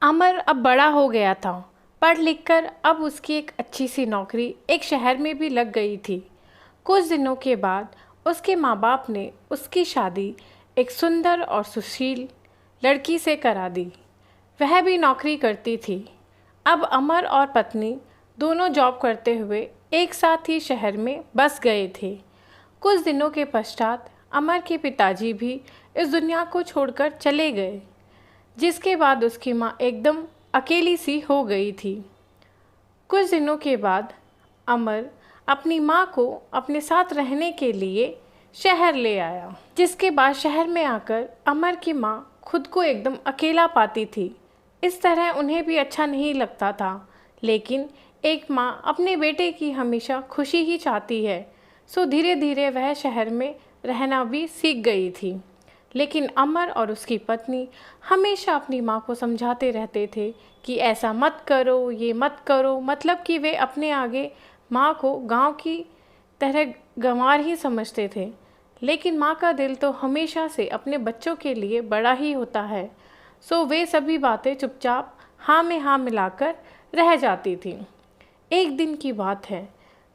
अमर अब बड़ा हो गया था। पढ़ लिख कर अब उसकी एक अच्छी सी नौकरी एक शहर में भी लग गई थी। कुछ दिनों के बाद उसके माँ बाप ने उसकी शादी एक सुंदर और सुशील लड़की से करा दी। वह भी नौकरी करती थी। अब अमर और पत्नी दोनों जॉब करते हुए एक साथ ही शहर में बस गए थे। कुछ दिनों के पश्चात अमर के पिताजी भी इस दुनिया को छोड़कर चले गए, जिसके बाद उसकी माँ एकदम अकेली सी हो गई थी। कुछ दिनों के बाद अमर अपनी माँ को अपने साथ रहने के लिए शहर ले आया, जिसके बाद शहर में आकर अमर की माँ खुद को एकदम अकेला पाती थी। इस तरह उन्हें भी अच्छा नहीं लगता था, लेकिन एक माँ अपने बेटे की हमेशा खुशी ही चाहती है, सो धीरे धीरे वह शहर में रहना भी सीख गई थी। लेकिन अमर और उसकी पत्नी हमेशा अपनी माँ को समझाते रहते थे कि ऐसा मत करो, ये मत करो, मतलब कि वे अपने आगे माँ को गांव की तरह गंवार ही समझते थे। लेकिन माँ का दिल तो हमेशा से अपने बच्चों के लिए बड़ा ही होता है, सो वे सभी बातें चुपचाप हाँ में हाँ मिलाकर रह जाती थी। एक दिन की बात है,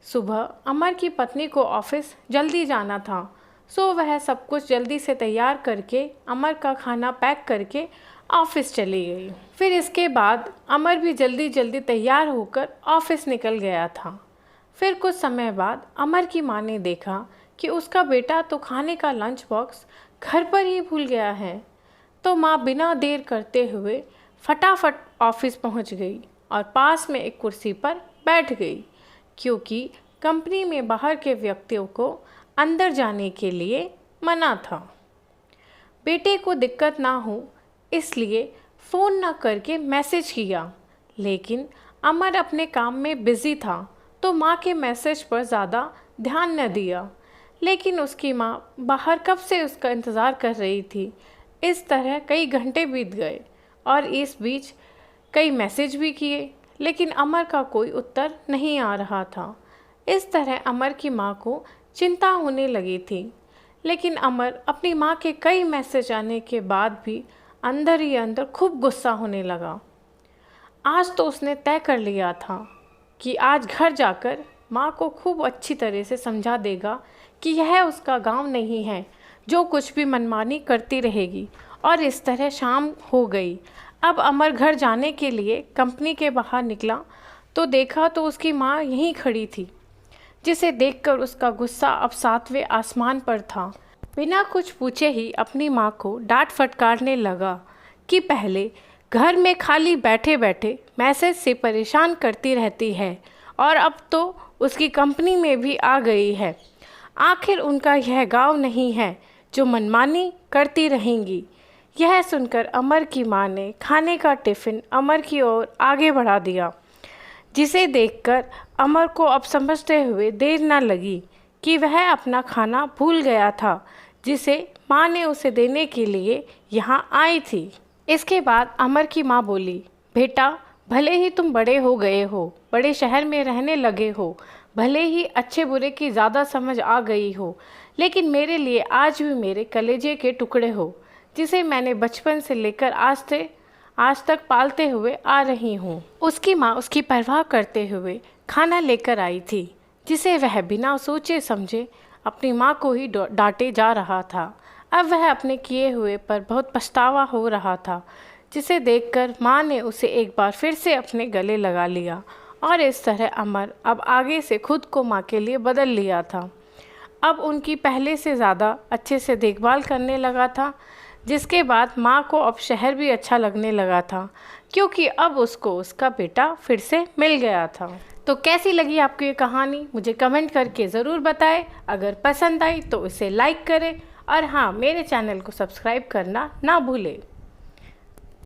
सुबह अमर की पत्नी को ऑफिस जल्दी जाना था, सो वह सब कुछ जल्दी से तैयार करके अमर का खाना पैक करके ऑफिस चली गई। फिर इसके बाद अमर भी जल्दी जल्दी तैयार होकर ऑफिस निकल गया था। फिर कुछ समय बाद अमर की माँ ने देखा कि उसका बेटा तो खाने का लंच बॉक्स घर पर ही भूल गया है। तो माँ बिना देर करते हुए फटाफट ऑफिस पहुँच गई और पास में एक कुर्सी पर बैठ गई, क्योंकि कंपनी में बाहर के व्यक्तियों को अंदर जाने के लिए मना था। बेटे को दिक्कत ना हो इसलिए फ़ोन न करके मैसेज किया, लेकिन अमर अपने काम में बिज़ी था तो माँ के मैसेज पर ज़्यादा ध्यान न दिया। लेकिन उसकी माँ बाहर कब से उसका इंतज़ार कर रही थी। इस तरह कई घंटे बीत गए और इस बीच कई मैसेज भी किए, लेकिन अमर का कोई उत्तर नहीं आ रहा था। इस तरह अमर की माँ को चिंता होने लगी थी। लेकिन अमर अपनी माँ के कई मैसेज आने के बाद भी अंदर ही अंदर खूब गुस्सा होने लगा। आज तो उसने तय कर लिया था कि आज घर जाकर माँ को खूब अच्छी तरह से समझा देगा कि यह उसका गांव नहीं है जो कुछ भी मनमानी करती रहेगी। और इस तरह शाम हो गई। अब अमर घर जाने के लिए कंपनी के बाहर निकला तो देखा तो उसकी माँ यहीं खड़ी थी, जिसे देखकर उसका गुस्सा अब 7वें आसमान पर था। बिना कुछ पूछे ही अपनी माँ को डांट फटकारने लगा कि पहले घर में खाली बैठे बैठे मैसेज से परेशान करती रहती है और अब तो उसकी कंपनी में भी आ गई है। आखिर उनका यह गांव नहीं है जो मनमानी करती रहेंगी। यह सुनकर अमर की माँ ने खाने का टिफ़िन अमर की ओर आगे बढ़ा दिया, जिसे देखकर अमर को अब समझते हुए देर न लगी कि वह अपना खाना भूल गया था, जिसे माँ ने उसे देने के लिए यहाँ आई थी। इसके बाद अमर की माँ बोली, बेटा भले ही तुम बड़े हो गए हो, बड़े शहर में रहने लगे हो, भले ही अच्छे बुरे की ज़्यादा समझ आ गई हो, लेकिन मेरे लिए आज भी मेरे कलेजे के टुकड़े हो, जिसे मैंने बचपन से लेकर आज तक पालते हुए आ रही हूँ। उसकी माँ उसकी परवाह करते हुए खाना लेकर आई थी, जिसे वह बिना सोचे समझे अपनी माँ को ही डांटे जा रहा था। अब वह अपने किए हुए पर बहुत पछतावा हो रहा था, जिसे देखकर माँ ने उसे एक बार फिर से अपने गले लगा लिया और इस तरह अमर अब आगे से खुद को माँ के लिए बदल लिया था। अब उनकी पहले से ज़्यादा अच्छे से देखभाल करने लगा था, जिसके बाद माँ को अब शहर भी अच्छा लगने लगा था, क्योंकि अब उसको उसका बेटा फिर से मिल गया था। तो कैसी लगी आपको ये कहानी, मुझे कमेंट करके ज़रूर बताएं। अगर पसंद आई तो इसे लाइक करें और हाँ, मेरे चैनल को सब्सक्राइब करना ना भूलें।